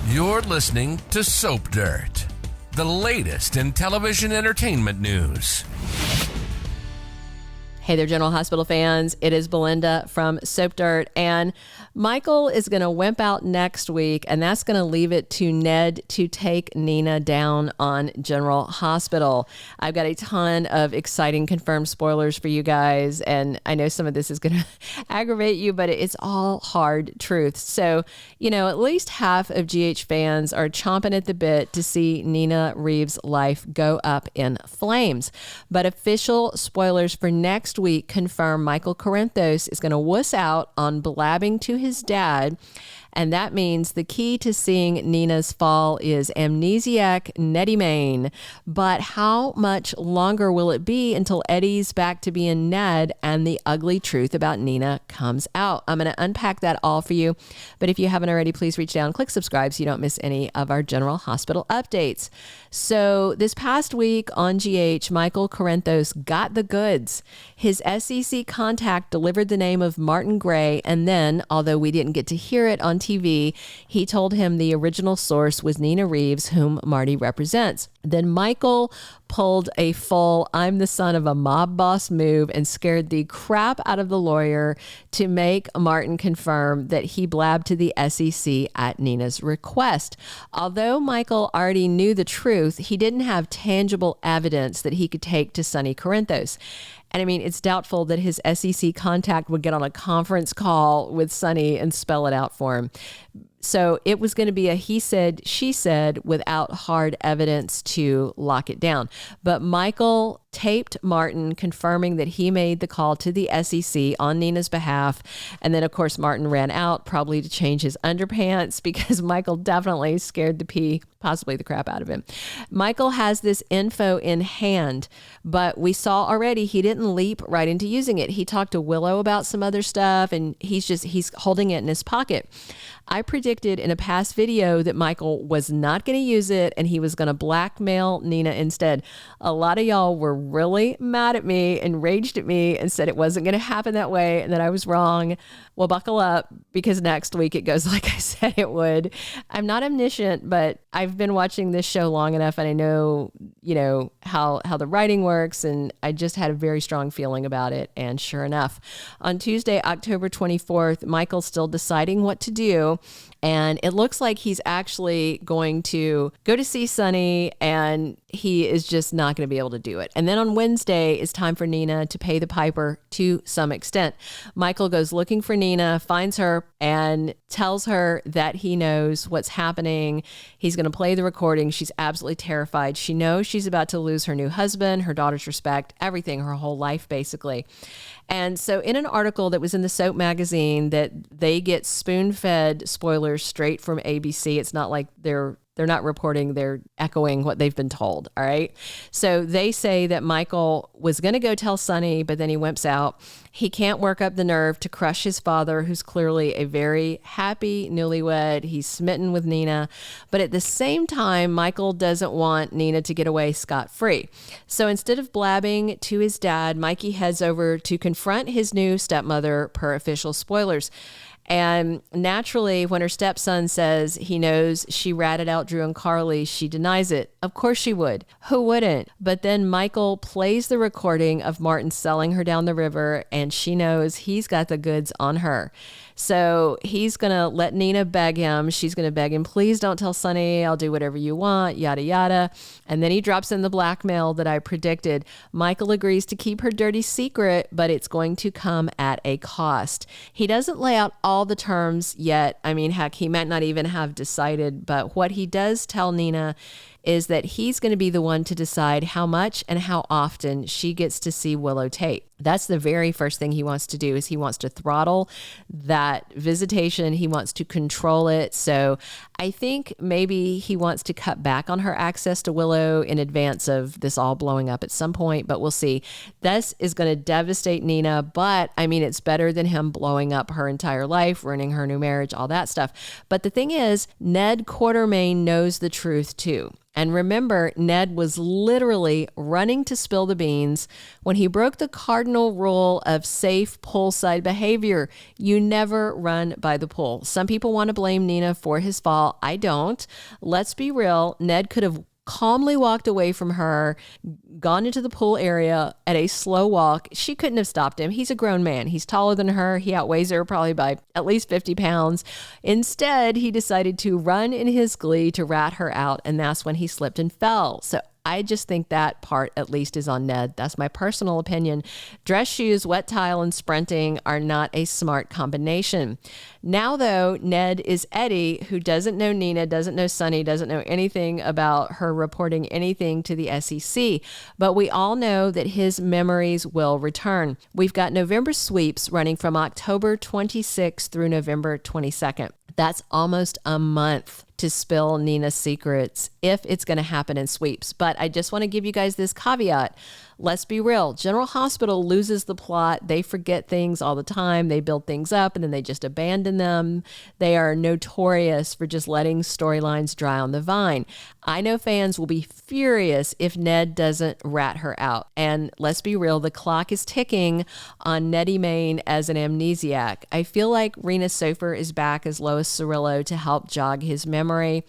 You're listening to Soap Dirt, the latest in television entertainment news. Hey there, General Hospital fans. It is Belinda from Soap Dirt, and Michael is going to wimp out next week, and that's going to leave it to Ned to take Nina down on General Hospital. I've got a ton of exciting confirmed spoilers for you guys, and I know some of this is going to aggravate you, but it's all hard truth. So, at least half of GH fans are chomping at the bit to see Nina Reeves' life go up in flames. But official spoilers for next week confirm Michael Corinthos is going to wuss out on blabbing to his dad. And that means the key to seeing Nina's fall is amnesiac Ned. But how much longer will it be until Eddie's back to being Ned and the ugly truth about Nina comes out? I'm going to unpack that all for you. But if you haven't already, please reach down, click subscribe so you don't miss any of our General Hospital updates. So this past week on GH, Michael Corinthos got the goods. His SEC contact delivered the name of Martin Gray, and then, although we didn't get to hear it on TV, he told him the original source was Nina Reeves, whom Marty represents. Then Michael pulled a full I'm the son of a mob boss move and scared the crap out of the lawyer to make Martin confirm that he blabbed to the SEC at Nina's request. Although Michael already knew the truth, he didn't have tangible evidence that he could take to Sonny Corinthos. And I mean, it's doubtful that his SEC contact would get on a conference call with Sonny and spell it out for him. So it was going to be a he said, she said without hard evidence to lock it down. But Michael taped Martin confirming that he made the call to the SEC on Nina's behalf. And then, of course, Martin ran out probably to change his underpants because Michael definitely scared the pee, possibly the crap out of him. Michael has this info in hand, but we saw already he didn't leap right into using it. He talked to Willow about some other stuff, and he's holding it in his pocket. I predicted in a past video that Michael was not going to use it and he was going to blackmail Nina instead. A lot of y'all were really mad at me and raged at me and said it wasn't going to happen that way and that I was wrong. Well, buckle up because next week it goes like I said it would. I'm not omniscient, but I've been watching this show long enough and I know, how the writing works, and I just had a very strong feeling about it. And sure enough, on Tuesday, October 24th, Michael's still deciding what to do. And it looks like he's actually going to go to see Sonny, and he is just not going to be able to do it. And then on Wednesday, it's time for Nina to pay the piper to some extent. Michael goes looking for Nina, finds her, and tells her that he knows what's happening. He's going to play the recording. She's absolutely terrified. She knows she's about to lose her new husband, her daughter's respect, everything, her whole life, basically. And so in an article that was in the Soap magazine that they get spoon-fed spoilers straight from ABC. It's not like they're not reporting, they're echoing what they've been told. All right. So they say that Michael was going to go tell Sonny, but then he wimps out. He can't work up the nerve to crush his father, who's clearly a very happy newlywed. He's smitten with Nina. But at the same time, Michael doesn't want Nina to get away scot-free. So instead of blabbing to his dad, Mikey heads over to confront his new stepmother per official spoilers. And naturally, when her stepson says he knows she ratted out Drew and Carly, she denies it. Of course she would. Who wouldn't? But then Michael plays the recording of Martin selling her down the river, and she knows he's got the goods on her. So he's going to let Nina beg him. She's going to beg him, please don't tell Sonny. I'll do whatever you want, yada, yada. And then he drops in the blackmail that I predicted. Michael agrees to keep her dirty secret, but it's going to come at a cost. He doesn't lay out all the terms yet. I mean, heck, he might not even have decided, but what he does tell Nina is that he's going to be the one to decide how much and how often she gets to see Willow Tait. That's the very first thing he wants to do, is he wants to throttle that visitation. He wants to control it. So I think maybe he wants to cut back on her access to Willow in advance of this all blowing up at some point, but we'll see. This is going to devastate Nina, but I mean, it's better than him blowing up her entire life, ruining her new marriage, all that stuff. But the thing is, Ned Quartermaine knows the truth too. And remember, Ned was literally running to spill the beans when he broke the cardinal rule of safe poolside behavior. You never run by the pool. Some people want to blame Nina for his fall. I don't. Let's be real. Ned could have calmly walked away from her, gone into the pool area at a slow walk. She couldn't have stopped him. He's a grown man. He's taller than her. He outweighs her probably by at least 50 pounds. Instead, he decided to run in his glee to rat her out, and that's when he slipped and fell. So I just think that part at least is on Ned. That's my personal opinion. Dress shoes, wet tile, and sprinting are not a smart combination. Now, though, Ned is Eddie, who doesn't know Nina, doesn't know Sonny, doesn't know anything about her reporting anything to the SEC. But we all know that his memories will return. We've got November sweeps running from October 26th through November 22nd. That's almost a month to spill Nina's secrets if it's going to happen in sweeps. But I just want to give you guys this caveat. Let's be real. General Hospital loses the plot. They forget things all the time. They build things up and then they just abandon them. They are notorious for just letting storylines dry on the vine. I know fans will be furious if Ned doesn't rat her out. And let's be real, the clock is ticking on Neddy Main as an amnesiac. I feel like Rena Sofer is back as Lois Cirillo to help jog his memory.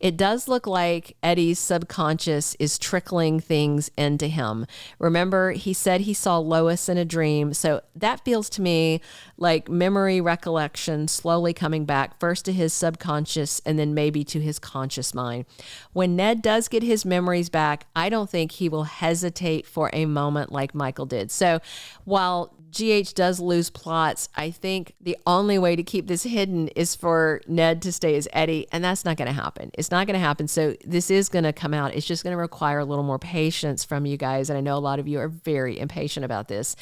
It does look like Eddie's subconscious is trickling things into him. Remember, he said he saw Lois in a dream. So that feels to me like memory recollection slowly coming back first to his subconscious and then maybe to his conscious mind. When Ned does get his memories back, I don't think he will hesitate for a moment like Michael did. So while GH does lose plots, I think the only way to keep this hidden is for Ned to stay as Eddie, and that's not going to happen. It's not going to happen. So this is going to come out. It's just going to require a little more patience from you guys, and I know a lot of you are very impatient about this.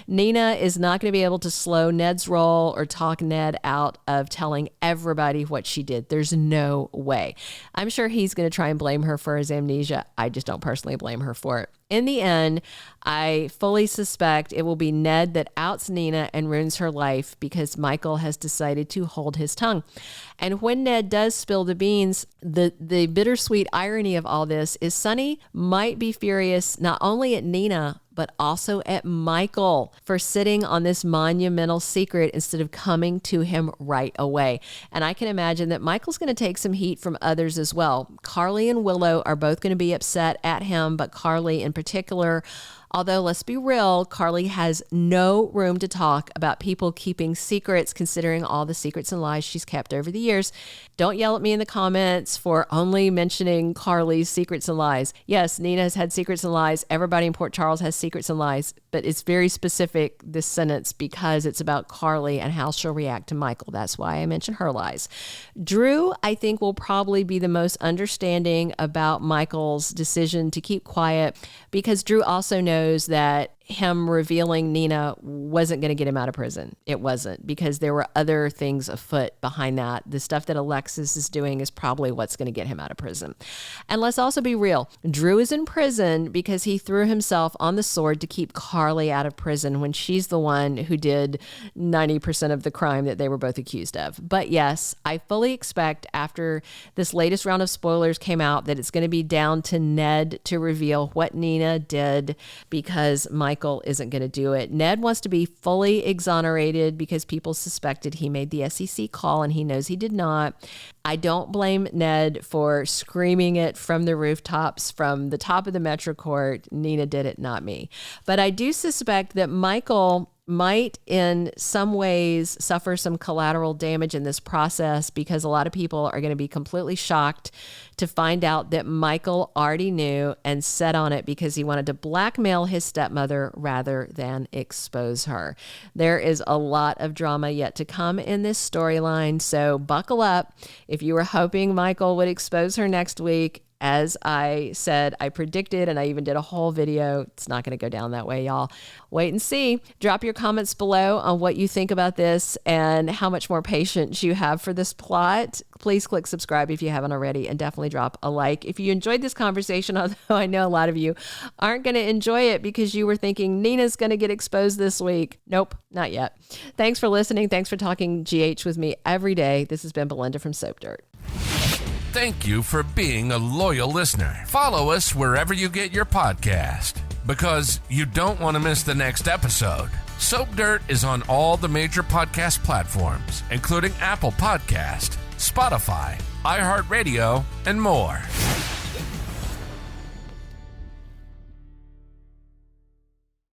Nina is not going to be able to slow Ned's roll or talk Ned out of telling everybody what she did. There's no way. I'm sure he's going to try and blame her for his amnesia. I just don't personally blame her for it. In the end, I fully suspect it will be Ned that outs Nina and ruins her life because Michael has decided to hold his tongue. And when Ned does spill the beans, the bittersweet irony of all this is Sonny might be furious not only at Nina, but also at Michael for sitting on this monumental secret instead of coming to him right away. And I can imagine that Michael's going to take some heat from others as well. Carly and Willow are both going to be upset at him, but Carly in particular. Although, let's be real, Carly has no room to talk about people keeping secrets, considering all the secrets and lies she's kept over the years. Don't yell at me in the comments for only mentioning Carly's secrets and lies. Yes, Nina has had secrets and lies. Everybody in Port Charles has secrets and lies, but it's very specific, this sentence, because it's about Carly and how she'll react to Michael. That's why I mentioned her lies. Drew, I think, will probably be the most understanding about Michael's decision to keep quiet because Drew also knows that him revealing Nina wasn't going to get him out of prison. It wasn't, because there were other things afoot behind that. The stuff that Alexis is doing is probably what's going to get him out of prison. And let's also be real. Drew is in prison because he threw himself on the sword to keep Carly out of prison when she's the one who did 90% of the crime that they were both accused of. But yes, I fully expect after this latest round of spoilers came out that it's going to be down to Ned to reveal what Nina did because Michael isn't going to do it. Ned wants to be fully exonerated because people suspected he made the SEC call and he knows he did not. I don't blame Ned for screaming it from the rooftops, from the top of the Metro Court. Nina did it, not me. But I do suspect that Michael might in some ways suffer some collateral damage in this process because a lot of people are going to be completely shocked to find out that Michael already knew and set on it because he wanted to blackmail his stepmother rather than expose her. There is a lot of drama yet to come in this storyline, so buckle up. If you were hoping Michael would expose her next week, as I said, I predicted, and I even did a whole video. It's not going to go down that way, y'all. Wait and see. Drop your comments below on what you think about this and how much more patience you have for this plot. Please click subscribe if you haven't already, and definitely drop a like. If you enjoyed this conversation, although I know a lot of you aren't going to enjoy it because you were thinking Nina's going to get exposed this week. Nope, not yet. Thanks for listening. Thanks for talking GH with me every day. This has been Belinda from Soap Dirt. thank you for being a loyal listener. Follow us wherever you get your podcast, because you don't want to miss the next episode. Soap Dirt is on all the major podcast platforms, including Apple Podcast, Spotify, iHeartRadio, and more.